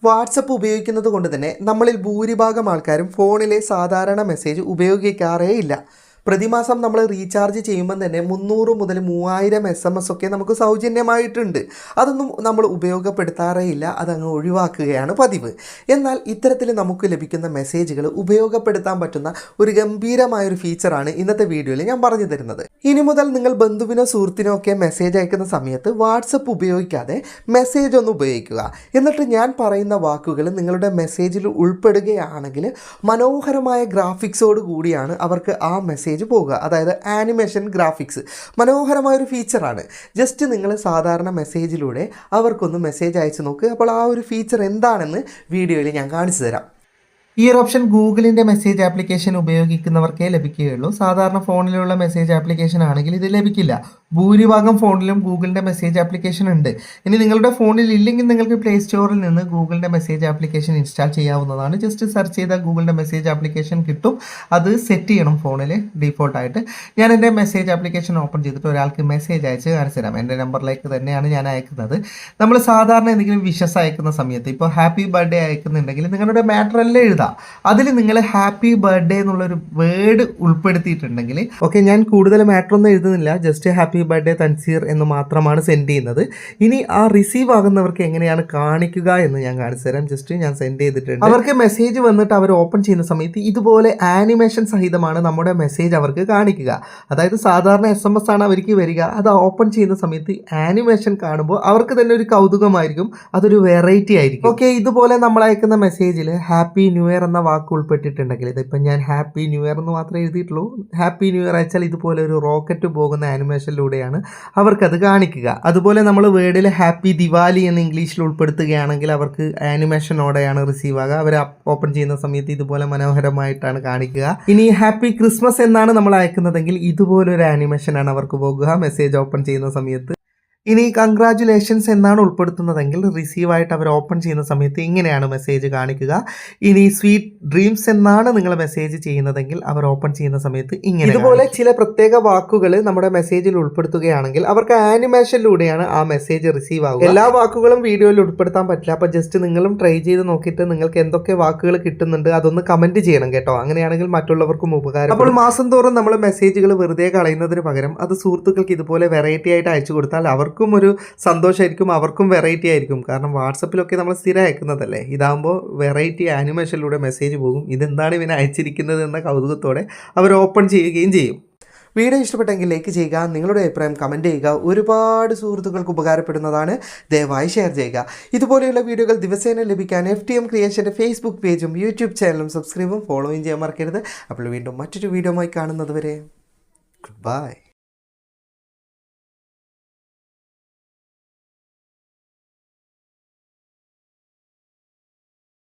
WhatsApp ഉപയോഗിക്കുന്നത് കൊണ്ട് തന്നെ നമ്മളിൽ ഭൂരിഭാഗം ആൾക്കാരും ഫോണിലെ സാധാരണ മെസ്സേജ് ഉപയോഗിക്കാറേ ഇല്ല. പ്രതിമാസം നമ്മൾ റീചാർജ് ചെയ്യുമ്പം തന്നെ 300 മുതൽ 3000 SMS ഒക്കെ നമുക്ക് സൗജന്യമായിട്ടുണ്ട്. അതൊന്നും നമ്മൾ ഉപയോഗപ്പെടുത്താറേ ഇല്ല, അതങ്ങ് ഒഴിവാക്കുകയാണ് പതിവ്. എന്നാൽ ഇത്തരത്തിൽ നമുക്ക് ലഭിക്കുന്ന മെസ്സേജുകൾ ഉപയോഗപ്പെടുത്താൻ പറ്റുന്ന ഒരു ഗംഭീരമായൊരു ഫീച്ചറാണ് ഇന്നത്തെ വീഡിയോയിൽ ഞാൻ പറഞ്ഞു തരുന്നത്. ഇനി മുതൽ നിങ്ങൾ ബന്ധുവിനോ സുഹൃത്തിനോ ഒക്കെ മെസ്സേജ് അയക്കുന്ന സമയത്ത് വാട്സപ്പ് ഉപയോഗിക്കാതെ മെസ്സേജ് ഒന്ന് ഉപയോഗിക്കുക. എന്നിട്ട് ഞാൻ പറയുന്ന വാക്കുകൾ നിങ്ങളുടെ മെസ്സേജിൽ ഉൾപ്പെടുകയാണെങ്കിൽ മനോഹരമായ ഗ്രാഫിക്സോട് കൂടിയാണ് അവർക്ക് ആ മെസ്സേജ് പോകുക. അതായത് ആനിമേഷൻ ഗ്രാഫിക്സ് മനോഹരമായൊരു ഫീച്ചറാണ്. ജസ്റ്റ് നിങ്ങൾ സാധാരണ മെസ്സേജിലൂടെ അവർക്കൊന്ന് മെസ്സേജ് അയച്ചു നോക്കുക. അപ്പോൾ ആ ഒരു ഫീച്ചർ എന്താണെന്ന് വീഡിയോയിൽ ഞാൻ കാണിച്ചു തരാം. ഈ ഒരു ഓപ്ഷൻ ഗൂഗിളിൻ്റെ മെസ്സേജ് ആപ്ലിക്കേഷൻ ഉപയോഗിക്കുന്നവർക്കേ ലഭിക്കുകയുള്ളൂ. സാധാരണ ഫോണിലുള്ള മെസ്സേജ് ആപ്ലിക്കേഷൻ ആണെങ്കിൽ ഇത് ലഭിക്കില്ല. ഭൂരിഭാഗം ഫോണിലും ഗൂഗിളിൻ്റെ മെസ്സേജ് ആപ്ലിക്കേഷൻ ഉണ്ട്. ഇനി നിങ്ങളുടെ ഫോണിൽ ഇല്ലെങ്കിൽ നിങ്ങൾക്ക് പ്ലേ സ്റ്റോറിൽ നിന്ന് ഗൂഗിളിൻ്റെ മെസ്സേജ് ആപ്ലിക്കേഷൻ ഇൻസ്റ്റാൾ ചെയ്യാവുന്നതാണ്. ജസ്റ്റ് സെർച്ച് ചെയ്താൽ ഗൂഗിളിൻ്റെ മെസ്സേജ് ആപ്ലിക്കേഷൻ കിട്ടും. അത് സെറ്റ് ചെയ്യണം ഫോണിൽ ഡീഫോൾട്ടായിട്ട്. ഞാൻ എൻ്റെ മെസ്സേജ് ആപ്ലിക്കേഷൻ ഓപ്പൺ ചെയ്തിട്ട് ഒരാൾക്ക് മെസ്സേജ് അയച്ച് കാണിച്ചു തരാം. എൻ്റെ നമ്പറിലേക്ക് തന്നെയാണ് ഞാൻ അയക്കുന്നത്. നമ്മൾ സാധാരണ എന്തെങ്കിലും വിഷസ് അയക്കുന്ന സമയത്ത് ഇപ്പോൾ ഹാപ്പി ബർത്ത്ഡേ അയക്കുന്നുണ്ടെങ്കിൽ നിങ്ങളുടെ മാറ്ററല്ലേ എഴുതാം. അതിൽ നിങ്ങൾ ഹാപ്പി ബർത്ത്ഡേ എന്നുള്ളൊരു വേർഡ് ഉൾപ്പെടുത്തിയിട്ടുണ്ടെങ്കിൽ ഓക്കെ, ഞാൻ കൂടുതൽ മാറ്റർ ഒന്നും എഴുതുന്നില്ല. ജസ്റ്റ് ഹാപ്പി ബർത്ത്ഡേ തൻസീർ എന്ന് മാത്രമാണ് സെൻഡ് ചെയ്യുന്നത്. ഇനി ആ റിസീവ് ആകുന്നവർക്ക് എങ്ങനെയാണ് കാണിക്കുക എന്ന് ഞാൻ കാണിച്ചു തരാം. ജസ്റ്റ് ഞാൻ സെൻഡ് ചെയ്തിട്ടുണ്ട്. അവർക്ക് മെസ്സേജ് വന്നിട്ട് അവർ ഓപ്പൺ ചെയ്യുന്ന സമയത്ത് ഇതുപോലെ ആനിമേഷൻ സഹിതമാണ് നമ്മുടെ മെസ്സേജ് അവർക്ക് കാണിക്കുക. അതായത് സാധാരണ SMS ആണ് അവർക്ക് വരിക. അത് ഓപ്പൺ ചെയ്യുന്ന സമയത്ത് ആനിമേഷൻ കാണുമ്പോൾ അവർക്ക് തന്നെ ഒരു കൗതുകമായിരിക്കും, അതൊരു വെറൈറ്റി ആയിരിക്കും. ഓക്കെ, ഇതുപോലെ നമ്മൾ അയക്കുന്ന മെസ്സേജിൽ ഹാപ്പി ന്യൂ ഇയർ എന്ന വാക്ക് ഉൾപ്പെട്ടിട്ടുണ്ടെങ്കിൽ ഇതിപ്പം ഞാൻ ഹാപ്പി ന്യൂ ഇയർ എന്ന് മാത്രമേ എഴുതിയിട്ടുള്ളൂ. ഹാപ്പി ന്യൂ ഇയർ അയച്ചാൽ ഇതുപോലെ ഒരു റോക്കറ്റ് പോകുന്ന ആനിമേഷനിലൂടെയാണ് അവർക്കത് കാണിക്കുക. അതുപോലെ നമ്മൾ വേർഡിൽ ഹാപ്പി ദിവാലി എന്ന് ഇംഗ്ലീഷിൽ ഉൾപ്പെടുത്തുകയാണെങ്കിൽ അവർക്ക് ആനിമേഷനോടെയാണ് റിസീവ് ആകുക. അവർ ഓപ്പൺ ചെയ്യുന്ന സമയത്ത് ഇതുപോലെ മനോഹരമായിട്ടാണ് കാണിക്കുക. ഇനി ഹാപ്പി ക്രിസ്മസ് എന്നാണ് നമ്മൾ അയക്കുന്നതെങ്കിൽ ഇതുപോലൊരു ആനിമേഷനാണ് അവർക്ക് പോകുക മെസ്സേജ് ഓപ്പൺ ചെയ്യുന്ന സമയത്ത്. ഇനി കൺഗ്രാജുലേഷൻസ് എന്നാണ് ഉൾപ്പെടുത്തുന്നതെങ്കിൽ റിസീവായിട്ട് അവർ ഓപ്പൺ ചെയ്യുന്ന സമയത്ത് ഇങ്ങനെയാണ് മെസ്സേജ് കാണിക്കുക. ഇനി സ്വീറ്റ് ഡ്രീംസ് എന്നാണ് നിങ്ങൾ മെസ്സേജ് ചെയ്യുന്നതെങ്കിൽ അവർ ഓപ്പൺ ചെയ്യുന്ന സമയത്ത് ഇങ്ങനെ. ഇതുപോലെ ചില പ്രത്യേക വാക്കുകൾ നമ്മുടെ മെസ്സേജിൽ ഉൾപ്പെടുത്തുകയാണെങ്കിൽ അവർക്ക് ആനിമേഷനിലൂടെയാണ് ആ മെസ്സേജ് റിസീവ് ആവുക. എല്ലാ വാക്കുകളും വീഡിയോയിൽ ഉൾപ്പെടുത്താൻ പറ്റില്ല. അപ്പോൾ ജസ്റ്റ് നിങ്ങളും ട്രൈ ചെയ്ത് നോക്കിയിട്ട് നിങ്ങൾക്ക് എന്തൊക്കെ വാക്കുകൾ കിട്ടുന്നുണ്ട് അതൊന്ന് കമൻറ്റ് ചെയ്യണം കേട്ടോ. അങ്ങനെയാണെങ്കിൽ മറ്റുള്ളവർക്കും ഉപകാരം. അപ്പോൾ മാസം തോറും നമ്മൾ മെസ്സേജുകൾ വെറുതെ കളയുന്നതിന് പകരം അത് സുഹൃത്തുക്കൾക്ക് ഇതുപോലെ വെറൈറ്റി ആയിട്ട് അയച്ചു കൊടുത്താൽ അവർക്കും ഒരു സന്തോഷമായിരിക്കും, അവർക്കും വെറൈറ്റി ആയിരിക്കും. കാരണം വാട്സപ്പിലൊക്കെ നമ്മൾ സ്ഥിരം അയക്കുന്നതല്ലേ, ഇതാകുമ്പോൾ വെറൈറ്റി ആനിമേഷനിലൂടെ മെസ്സേജ് പോകും. ഇതെന്താണ് ഇവനെ അയച്ചിരിക്കുന്നത് എന്ന കൗതുകത്തോടെ അവർ ഓപ്പൺ ചെയ്യുകയും ചെയ്യും. വീഡിയോ ഇഷ്ടപ്പെട്ടെങ്കിൽ ലൈക്ക് ചെയ്യുക, നിങ്ങളുടെ അഭിപ്രായം കമൻറ്റ് ചെയ്യുക. ഒരുപാട് സുഹൃത്തുക്കൾക്ക് ഉപകാരപ്പെടുന്നതാണ്, ദയവായി ഷെയർ ചെയ്യുക. ഇതുപോലെയുള്ള വീഡിയോകൾ ദിവസേന ലഭിക്കാൻ FTM ക്രിയേഷൻ്റെ ഫേസ്ബുക്ക് പേജും യൂട്യൂബ് ചാനലും സബ്സ്ക്രൈബും ഫോളോയും ചെയ്യാൻ മറക്കരുത്. അപ്പോൾ വീണ്ടും മറ്റൊരു വീഡിയോയുമായി കാണുന്നത് വരെ ഗുഡ് ബൈ.